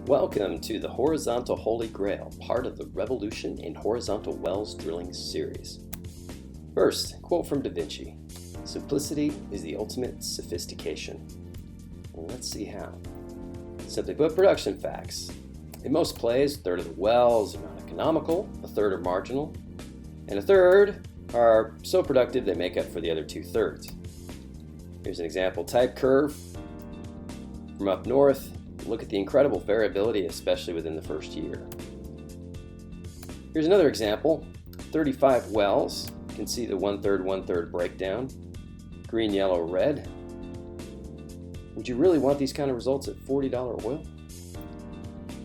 Welcome to the Horizontal Holy Grail, part of the Revolution in Horizontal Wells Drilling series. First, quote from Da Vinci: "Simplicity is the ultimate sophistication." Well, let's see how. Simply put, production facts. In most plays, a third of the wells are not economical, a third are marginal, and a third are so productive they make up for the other 2/3. Here's an example type curve from up north. Look at the incredible variability, especially within the first year. Here's another example, 35 wells. You can see the 1/3 breakdown, green, yellow, red. Would you really want these kind of results at $40 oil?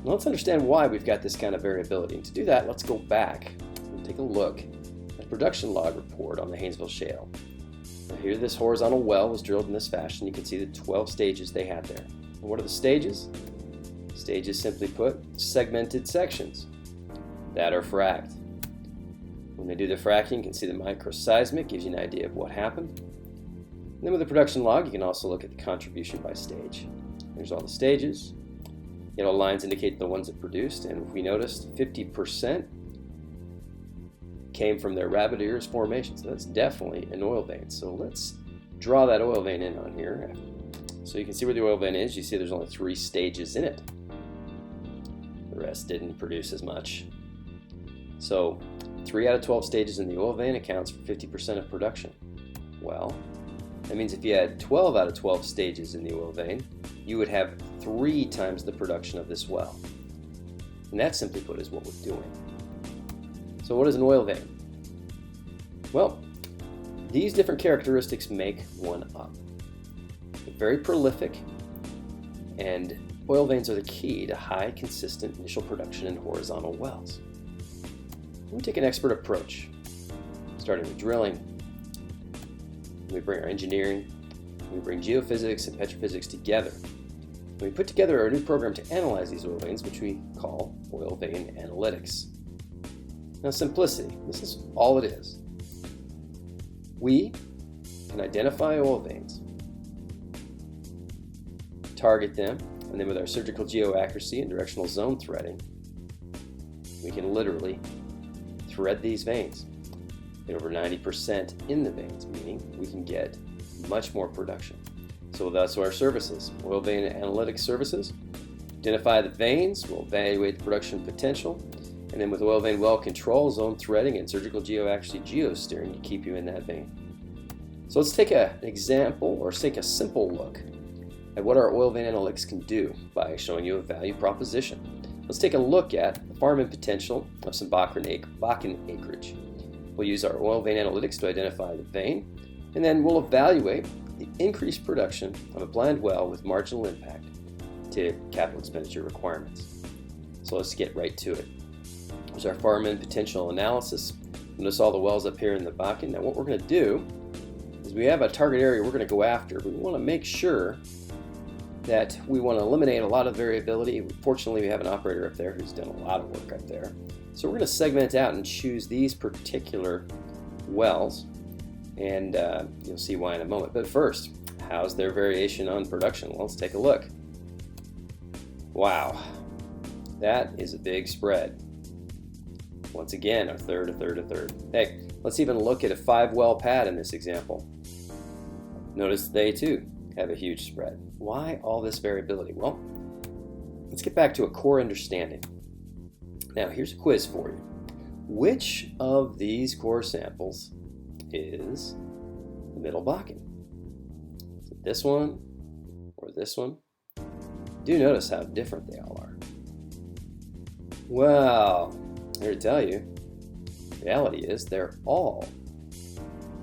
Now let's understand why we've got this kind of variability. And to do that, let's go back and take a look at a production log report on the Haynesville Shale. Now here, this horizontal well was drilled in this fashion. You can see the 12 stages they had there. And what are the stages? Stages, simply put, segmented sections that are fracked. When they do the fracking, you can see the microseismic, gives you an idea of what happened. And then with the production log, you can also look at the contribution by stage. There's all the stages. Yellow lines indicate the ones that produced, and we noticed 50% came from their rabbit ears formation. So that's definitely an oil vein. So let's draw that oil vein in on here. So you can see where the oil vein is. You see there's only 3 stages in it. The rest didn't produce as much. So 3 out of 12 stages in the oil vein accounts for 50% of production. Well, that means if you had 12 out of 12 stages in the oil vein, you would have 3 times the production of this well. And that, simply put, is what we're doing. So what is an oil vein? Well, these different characteristics make one up. They're very prolific, and oil veins are the key to high, consistent initial production in horizontal wells. We take an expert approach, starting with drilling. We bring our engineering, we bring geophysics and petrophysics together. We put together a new program to analyze these oil veins, which we call oil vein analytics. Now, simplicity, this is all it is. We can identify oil veins, target them, and then with our surgical geo-accuracy and directional zone threading, we can literally thread these veins. Get over 90% in the veins, meaning we can get much more production. So that's our services, oil vein analytics services. Identify the veins, we'll evaluate the production potential, and then with oil vein well control, zone threading, and surgical geo-accuracy geosteering to keep you in that vein. So let's take an example, or take a simple look at what our oil vein analytics can do by showing you a value proposition. Let's take a look at the farm-in potential of some Bakken acreage. We'll use our oil vein analytics to identify the vein, and then we'll evaluate the increased production of a planned well with marginal impact to capital expenditure requirements. So let's get right to it. Here's our farm-in potential analysis. Notice all the wells up here in the Bakken. Now what we're going to do is we have a target area we're going to go after, but we want to make sure that we want to eliminate a lot of variability. Fortunately, we have an operator up there who's done a lot of work up there. So we're going to segment out and choose these particular wells, and you'll see why in a moment. But first, how's their variation on production? Well, let's take a look. Wow, that is a big spread. Once again, a third, a third, a third. Hey, let's even look at a 5-well pad in this example. Notice they too have a huge spread. Why all this variability? Well, let's get back to a core understanding. Now, here's a quiz for you. Which of these core samples is the Middle Bakken? Is it this one or this one? Do notice how different they all are. Well, here to tell you, the reality is they're all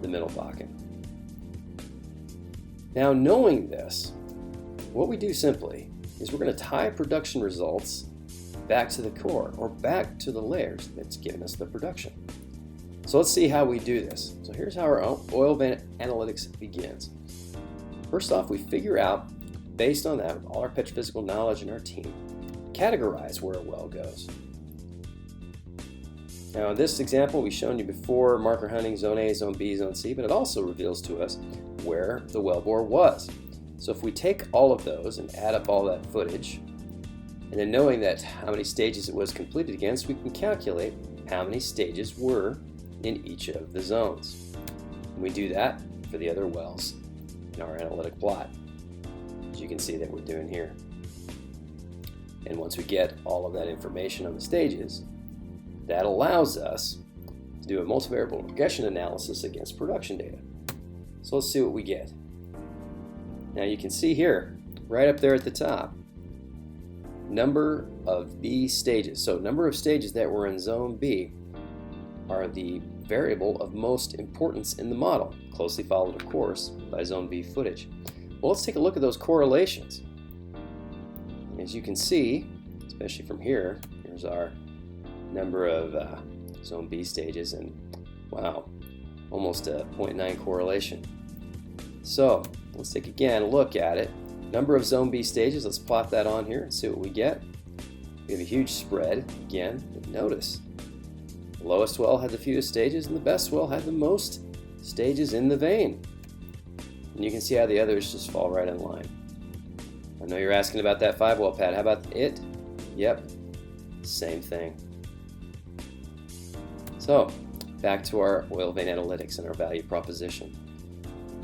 the Middle Bakken. Now, knowing this, what we do simply is we're going to tie production results back to the core, or back to the layers that's given us the production. So let's see how we do this. So here's how our oil vein analytics begins. First off, we figure out, based on that, with all our petrophysical knowledge in our team, categorize where a well goes. Now in this example, we've shown you before marker hunting, zone A, zone B, zone C, but it also reveals to us where the wellbore was. So if we take all of those and add up all that footage, And then knowing that how many stages it was completed against, we can calculate how many stages were in each of the zones. And we do that for the other wells in our analytic plot, as you can see that we're doing here. And once we get all of that information on the stages, that allows us to do a multivariable regression analysis against production data. So let's see what we get. Now you can see here, right up there at the top, number of B stages. So number of stages that were in zone B are the variable of most importance in the model, closely followed, of course, by zone B footage. Well, let's take a look at those correlations. As you can see, especially from here, here's our number of zone B stages, and wow, almost a 0.9 correlation. So let's take again a look at it. Number of zone B stages, let's plot that on here and see what we get. We have a huge spread again, but notice the lowest well had the fewest stages and the best well had the most stages in the vein. And you can see how the others just fall right in line. I know you're asking about that 5-well pad. How about it? Yep, same thing. So back to our oil vein analytics and our value proposition.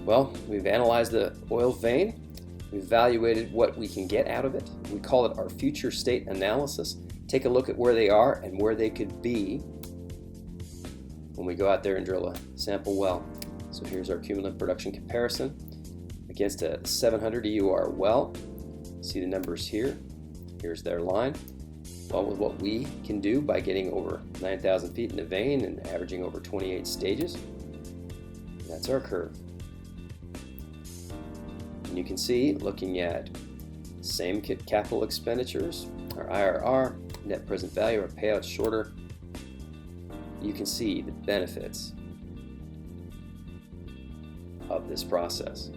Well, we've analyzed the oil vein. We've evaluated what we can get out of it. We call it our future state analysis. Take a look at where they are and where they could be when we go out there and drill a sample well. So here's our cumulative production comparison against a 700 EUR well. See the numbers here. Here's their line. Along with what we can do by getting over 9,000 feet in the vein and averaging over 28 stages. That's our curve. And you can see, looking at same capital expenditures, our IRR, net present value, our payout shorter, you can see the benefits of this process.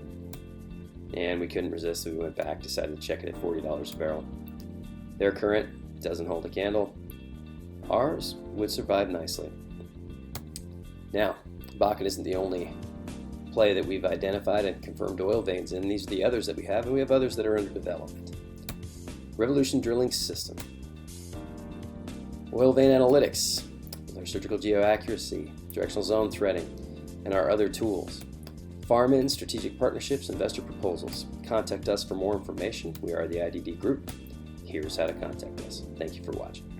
And we couldn't resist, so we went back, decided to check it at $40 a barrel. Their current doesn't hold a candle. Ours would survive nicely. Now, Bakken isn't the only play that we've identified and confirmed oil veins in. These are the others that we have, and we have others that are under development. Revolution Drilling System. Oil vein analytics, with our surgical geoaccuracy, directional zone threading, and our other tools. Farm-in, strategic partnerships, investor proposals. Contact us for more information. We are the IDD Group. Here's how to contact us. Thank you for watching.